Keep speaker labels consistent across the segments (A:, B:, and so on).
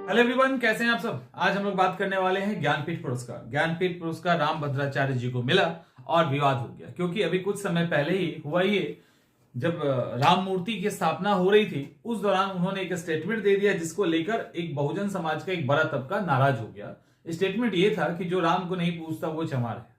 A: Hello everyone, कैसे हैं आप सब। आज हम लोग बात करने वाले हैं ज्ञानपीठ पुरस्कार। ज्ञानपीठ पुरस्कार रामभद्राचार्य जी को मिला और विवाद हो गया, क्योंकि अभी कुछ समय पहले ही हुआ ये, जब राम मूर्ति की स्थापना हो रही थी उस दौरान उन्होंने एक स्टेटमेंट दे दिया, जिसको लेकर एक बहुजन समाज का एक बड़ा तबका नाराज हो गया। स्टेटमेंट ये था कि जो राम को नहीं पूछता वो चमार है।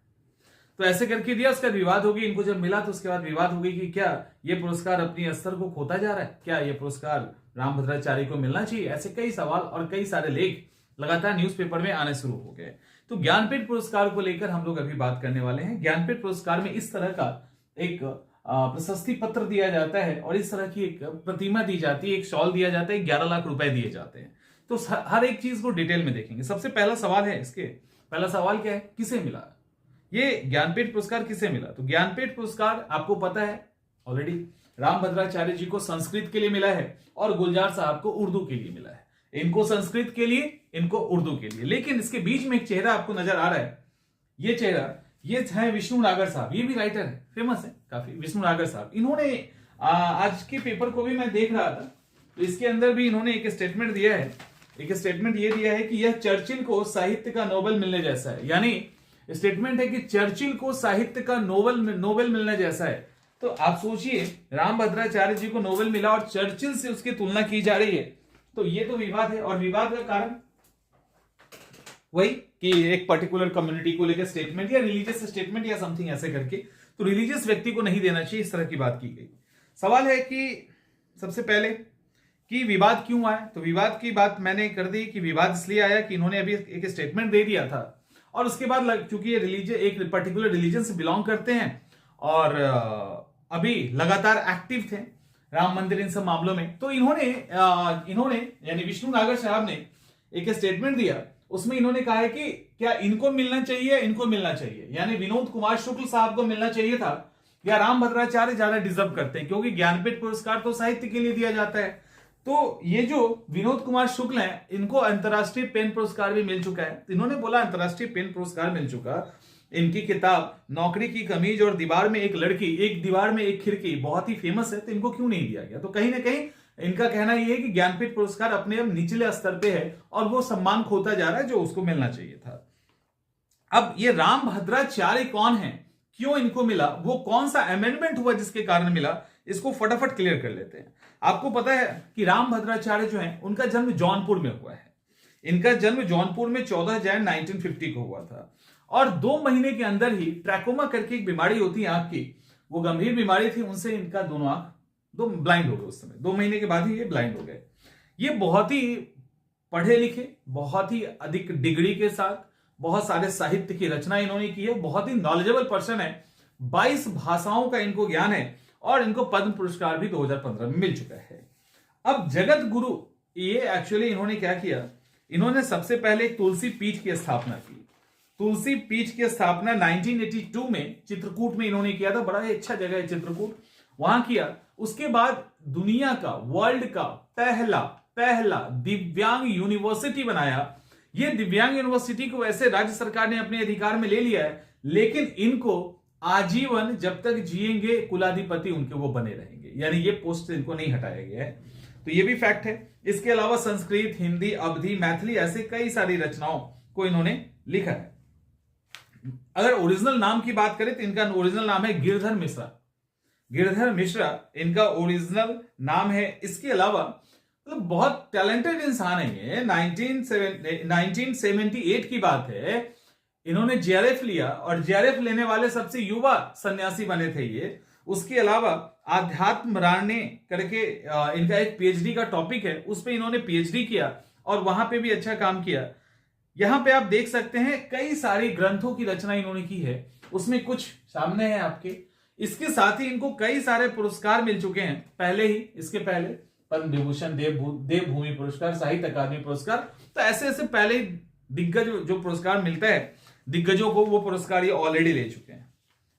A: तो ऐसे करके दिया, उसका विवाद हो गई। इनको जब मिला तो उसके बाद विवाद हो गई कि क्या ये पुरस्कार अपनी स्तर को खोता जा रहा है, क्या ये पुरस्कार रामभद्राचार्य को मिलना चाहिए। ऐसे कई सवाल और कई सारे लेख लगातार न्यूज़पेपर में आने शुरू हो गए। तो ज्ञानपीठ पुरस्कार को लेकर हम लोग अभी बात करने वाले हैं। ज्ञानपीठ पुरस्कार में इस तरह का एक प्रशस्ति पत्र दिया जाता है और इस तरह की एक प्रतिमा दी जाती है, एक शॉल दिया जाता है, 11 लाख रुपए दिए जाते हैं। तो हर एक चीज को डिटेल में देखेंगे। सबसे पहला सवाल है, इसके पहला सवाल क्या है, किसे मिला ये ज्ञानपीठ पुरस्कार, किसे मिला। तो ज्ञानपीठ पुरस्कार आपको पता है ऑलरेडी, रामभद्राचार्य जी को संस्कृत के लिए मिला है और गुलजार साहब को उर्दू के लिए मिला है। इनको संस्कृत के लिए, इनको उर्दू के लिए। लेकिन इसके बीच में एक चेहरा आपको नजर आ रहा है, ये चेहरा, ये है विष्णु नागर साहब। ये भी राइटर है, फेमस है काफी, विष्णु नागर साहब। इन्होंने आज के पेपर को भी मैं देख रहा था, तो इसके अंदर भी इन्होंने एक स्टेटमेंट दिया है। एक स्टेटमेंट ये दिया है कि यह चर्चिल को साहित्य का नोबेल मिलने जैसा है। यानी स्टेटमेंट है कि चर्चिल को साहित्य का नोबेल मिलने जैसा है। तो आप सोचिए, रामभद्राचार्य जी को नोबेल मिला और चर्चिल से उसकी तुलना की जा रही है, तो ये तो विवाद है। और विवाद का कारण वही कि एक पर्टिकुलर कम्युनिटी को लेकर स्टेटमेंट या रिलीजियस स्टेटमेंट या समथिंग ऐसे करके, तो रिलीजियस व्यक्ति को नहीं देना चाहिए, इस तरह की बात की गई। सवाल है कि सबसे पहले कि विवाद क्यों आया। तो विवाद की बात मैंने कर दी कि विवाद इसलिए आया कि इन्होंने अभी एक स्टेटमेंट दे दिया था और उसके बाद चूंकि ये रिलीजन, एक पर्टिकुलर रिलीजन से बिलोंग करते हैं और अभी लगातार एक्टिव थे राम मंदिर इन सब मामलों में, तो इन्होंने यानी विष्णु नागर साहब ने एक स्टेटमेंट दिया। उसमें इन्होंने कहा है कि क्या इनको मिलना चाहिए, इनको मिलना चाहिए, यानी विनोद कुमार शुक्ल साहब को मिलना चाहिए था या रामभद्राचार्य ज्यादा डिजर्व करते हैं, क्योंकि ज्ञानपीठ पुरस्कार तो साहित्य के लिए दिया जाता है। तो ये जो विनोद कुमार शुक्ल हैं, इनको अंतर्राष्ट्रीय पेन पुरस्कार भी मिल चुका है। इन्होंने बोला अंतर्राष्ट्रीय पेन पुरस्कार मिल चुका। इनकी किताब नौकरी की कमीज और दीवार में एक लड़की, एक दीवार में एक खिड़की बहुत ही फेमस है, तो इनको क्यों नहीं दिया गया। तो कहीं ना कहीं इनका कहना यह है कि ज्ञानपीठ पुरस्कार अपने अब निचले स्तर पे है और वो सम्मान खोता जा रहा है जो उसको मिलना चाहिए था। अब ये रामभद्राचार्य कौन है, क्यों इनको मिला, वो कौन सा अमेंडमेंट हुआ जिसके कारण मिला, इसको फटाफट क्लियर कर लेते हैं। आपको पता है कि रामभद्राचार्य जो है उनका जन्म जौनपुर में हुआ है। इनका जन्म जौनपुर में 14 जनवरी 1950 को हुआ था और 2 महीने के अंदर ही ट्रैकोमा करके एक बीमारी होती है आंख की, वो गंभीर बीमारी थी, उनसे इनका दोनों आंख ब्लाइंड हो गए। उस समय 2 महीने के बाद ही ये ब्लाइंड हो गए। ये बहुत ही पढ़े लिखे, बहुत ही अधिक डिग्री के साथ बहुत सारे साहित्य की रचना इन्होंने की है, बहुत ही नॉलेजेबल पर्सन है। 22 भाषाओं का इनको ज्ञान है और इनको पद्म पुरस्कार भी 2015 में मिल चुका है। अब जगत गुरु, ये एक्चुअली इन्होंने क्या किया, इन्होंने सबसे पहले एक तुलसी पीठ की स्थापना की। तुलसी पीठ की स्थापना 1982 में चित्रकूट में इन्होंने किया था। बड़ा ही अच्छा जगह है चित्रकूट, वहां किया। उसके बाद दुनिया का, वर्ल्ड का पहला दिव्यांग यूनिवर्सिटी बनाया। ये दिव्यांग यूनिवर्सिटी को वैसे राज्य सरकार ने अपने अधिकार में ले लिया है, लेकिन इनको आजीवन जब तक जिएंगे कुलाधिपति उनके वो बने रहेंगे, यानी ये पोस्ट इनको नहीं हटाया गया है। तो ये भी फैक्ट है। इसके अलावा संस्कृत, हिंदी, अवधी, मैथिली ऐसे कई सारी रचनाओं को इन्होंने लिखा है। अगर ओरिजिनल नाम की बात करें तो इनका ओरिजिनल नाम है गिरधर मिश्रा। गिरधर मिश्रा इनका ओरिजिनल नाम है। इसके अलावा मतलब बहुत टैलेंटेड इंसान है ये। 1978 की बात है, इन्होंने जेआरएफ लिया और जेआरएफ लेने वाले सबसे युवा सन्यासी बने थे ये। उसके अलावा आध्यात्म राणे करके इनका एक पीएचडी का टॉपिक है, उस पे इन्होंने पीएचडी किया और वहां पे भी अच्छा काम किया। यहां पे आप देख सकते हैं कई सारी ग्रंथों की रचना इन्होंने की है, उसमें कुछ सामने है आपके। इसके साथ ही इनको कई सारे पुरस्कार मिल चुके हैं पहले ही। इसके पहले पद्म विभूषण, देवभूमि पुरस्कार, साहित्य अकादमी पुरस्कार, तो ऐसे ऐसे पहले दिग्गज जो पुरस्कार मिलता है दिग्गजों को, वो पुरस्कार ये ऑलरेडी ले चुके हैं।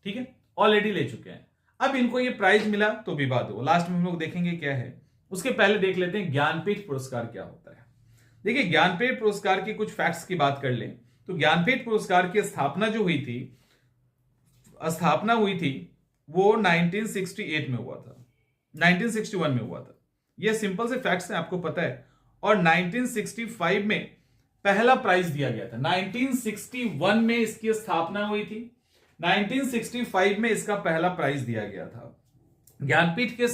A: ठीक है, ऑलरेडी ले चुके हैं। अब इनको ये प्राइज मिला तो विवाद हो, लास्ट में हम लोग देखेंगे क्या है। उसके पहले देख लेते हैं ज्ञानपीठ पुरस्कार क्या होता है। देखिए, ज्ञानपीठ पुरस्कार की कुछ फैक्ट्स की बात कर लें तो ज्ञानपीठ पुरस्कार की स्थापना हुई थी वो 1968 में हुआ था, 1961 में हुआ था। ये सिंपल से फैक्ट्स हैं, आपको पता है। और 1965 में पहला प्राइज दिया गया था। 1961 में इसकी स्थापना हुई थी, 1965 में इसका पहला प्राइज दिया गया था। ज्ञानपीठ के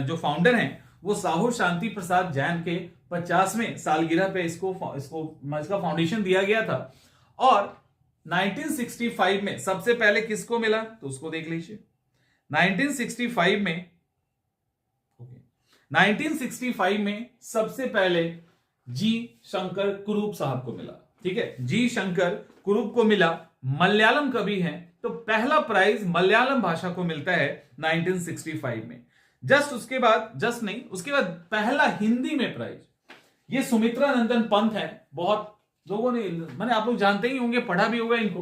A: जो फाउंडर हैं वो साहू शांति प्रसाद जैन के 50वें सालगिरह पे इसका फाउंडेशन दिया गया था। और 1965 में सबसे पहले किसको मिला तो उसको देख लीजिए। 1965 में सबसे पहले जी शंकर कुरूप साहब को मिला। ठीक है, जी शंकर कुरूप को मिला, मलयालम कवि हैं, तो पहला प्राइज मलयालम भाषा को मिलता है 1965 में। उसके बाद पहला हिंदी में प्राइज ये सुमित्रा नंदन पंत है। बहुत लोगों ने, मैंने आप लोग जानते ही होंगे, पढ़ा भी होगा इनको।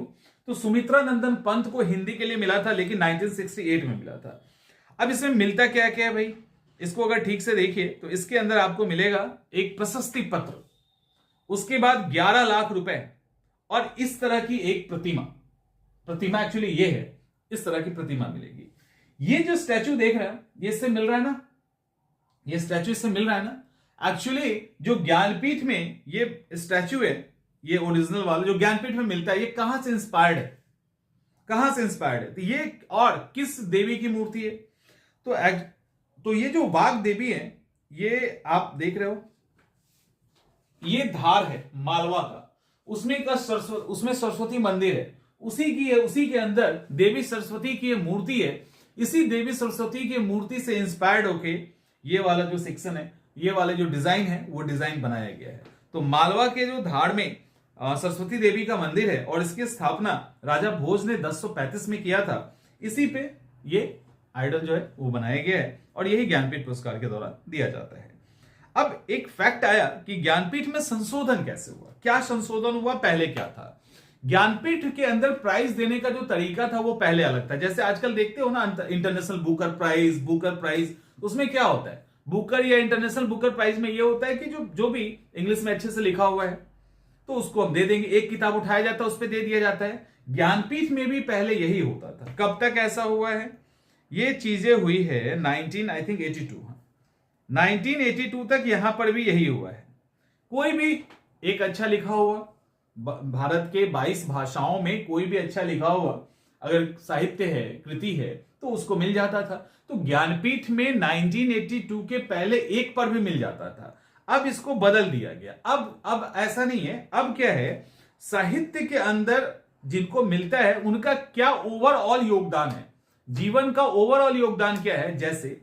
A: तो सुमित्रा नंदन पंत को हिंदी के लिए मिला था, लेकिन 1968 में मिला था। अब इसमें मिलता क्या क्या है भाई, इसको अगर ठीक से देखिए तो इसके अंदर आपको मिलेगा एक प्रशस्ति पत्र, उसके बाद 11 लाख रुपए और इस तरह की एक प्रतिमा एक्चुअली ये है, इस तरह की प्रतिमा मिलेगी। ये जो स्टैचू देख रहे हैं ये इससे मिल रहा है ना, ये स्टैचू इससे मिल रहा है ना। एक्चुअली जो ज्ञानपीठ में ये स्टैचू है, ये ओरिजिनल वाला जो ज्ञानपीठ में मिलता है, ये कहां से इंस्पायर्ड है, तो ये और किस देवी की मूर्ति है? तो ये जो वाग देवी है, ये आप देख रहे हो, ये धार है मालवा का, उसमें सरस्वती मंदिर है, उसी के अंदर देवी सरस्वती की मूर्ति है। इसी देवी सरस्वती की मूर्ति से इंस्पायर्ड होके ये वाला जो सेक्शन है, ये वाला जो डिजाइन है, वो डिजाइन बनाया गया है। तो मालवा के जो धार में सरस्वती देवी का मंदिर है और इसकी स्थापना राजा भोज ने 1035 में किया था। इसी पे ये आइडल जो है वो बनाया गया है और यही ज्ञानपीठ पुरस्कार के द्वारा दिया जाता है। अब एक फैक्ट आया कि ज्ञानपीठ में संशोधन कैसे हुआ, क्या संशोधन हुआ, पहले क्या था। ज्ञानपीठ के अंदर प्राइज देने का जो तरीका था वो पहले अलग था। जैसे आजकल देखते हो ना इंटरनेशनल बुकर प्राइज, उसमें क्या होता है, बुकर या इंटरनेशनल बुकर प्राइज में ये होता है कि जो भी इंग्लिश में अच्छे से लिखा हुआ है तो उसको हम दे देंगे, एक किताब उठाया जाता है उस पर दे दिया जाता है। ज्ञानपीठ में भी पहले यही होता था। कब तक ऐसा हुआ है, ये चीजें हुई है 1982 तक यहां पर भी यही हुआ है। कोई भी एक अच्छा लिखा हुआ, भारत के 22 भाषाओं में कोई भी अच्छा लिखा हुआ अगर साहित्य है, कृति है, तो उसको मिल जाता था। तो ज्ञानपीठ में 1982 के पहले एक पर भी मिल जाता था। अब इसको बदल दिया गया। अब ऐसा नहीं है। अब क्या है, साहित्य के अंदर जिनको मिलता है उनका क्या ओवरऑल योगदान है, जीवन का ओवरऑल योगदान क्या है। जैसे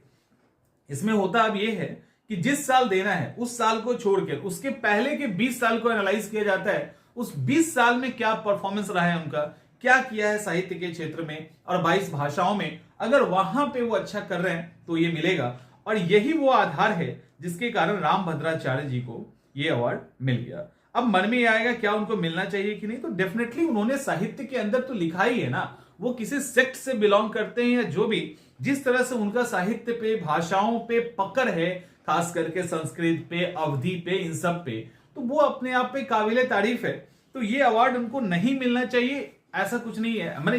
A: इसमें होता अब यह है कि जिस साल देना है उस साल को छोड़कर उसके पहले के 20 साल को एनालाइज किया जाता है। उस 20 साल में क्या परफॉर्मेंस रहा है उनका, क्या किया है साहित्य के क्षेत्र में और 22 भाषाओं में, अगर वहां पे वो अच्छा कर रहे हैं तो ये मिलेगा। और यही वो आधार है जिसके कारण रामभद्राचार्य जी को ये अवार्ड मिल गया। अब मन में ये आएगा क्या उनको मिलना चाहिए कि नहीं, तो डेफिनेटली उन्होंने साहित्य के अंदर तो लिखा ही है ना, वो किसी सेक्ट से बिलोंग करते हैं या जो भी, जिस तरह से उनका साहित्य पे, भाषाओं पे पकड़ है, खास करके संस्कृत पे, अवधी पे, इन सब पे, तो वो अपने आप पे काबिले तारीफ है। तो ये अवार्ड उनको नहीं मिलना चाहिए ऐसा कुछ नहीं है। मैंने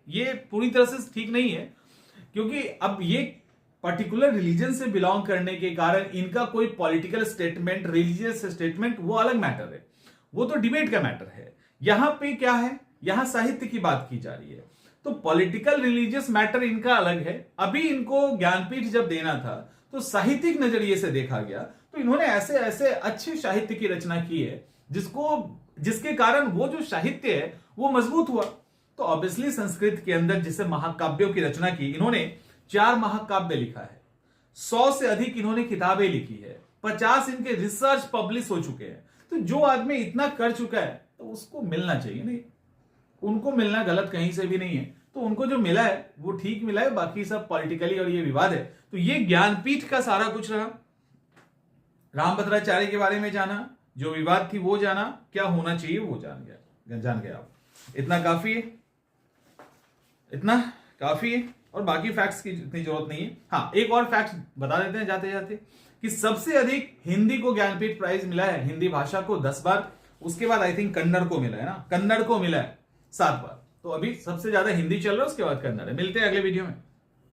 A: ये पूरी तरह से ठीक नहीं है, क्योंकि अब ये पर्टिकुलर रिलीजन से बिलोंग करने के कारण इनका कोई पॉलिटिकल स्टेटमेंट, रिलीजियस स्टेटमेंट, वो अलग मैटर है, वो तो डिबेट का मैटर है। यहां पे क्या है, यहां साहित्य की बात की जा रही है, तो पॉलिटिकल रिलीजियस मैटर इनका अलग है। अभी इनको ज्ञानपीठ जब देना था तो साहित्यिक नजरिए से देखा गया, तो इन्होंने ऐसे ऐसे अच्छे साहित्य की रचना की है जिसके कारण वो जो साहित्य है वो मजबूत हुआ। तो ऑब्वियसली संस्कृत के अंदर जिसे महाकाव्यों की रचना की, इन्होंने 4 महाकाव्य लिखा है, 100 से अधिक इन्होंने किताबें लिखी है, 50 इनके रिसर्च पब्लिश हो चुके हैं। तो जो आदमी इतना कर चुका है तो उसको मिलना चाहिए, नहीं उनको मिलना गलत कहीं से भी नहीं है। तो उनको जो मिला है वो ठीक मिला है, बाकी सब पॉलिटिकली और ये विवाद है। तो ये ज्ञानपीठ का सारा कुछ रहा। रामभद्राचार्य के बारे में जाना, जो विवाद थी वो जाना, क्या होना चाहिए वो जान गया आप। इतना काफी है और बाकी फैक्ट्स की इतनी जरूरत नहीं है। हाँ, एक और फैक्ट बता देते हैं जाते जाते कि सबसे अधिक हिंदी को ज्ञानपीठ प्राइज मिला है, हिंदी भाषा को 10 बार। उसके बाद आई थिंक कन्नड़ को मिला है ना, कन्नड़ को मिला है 7 बार। तो अभी सबसे ज्यादा हिंदी चल रहा है, उसके बाद कन्नड़ है। मिलते हैं अगले वीडियो में।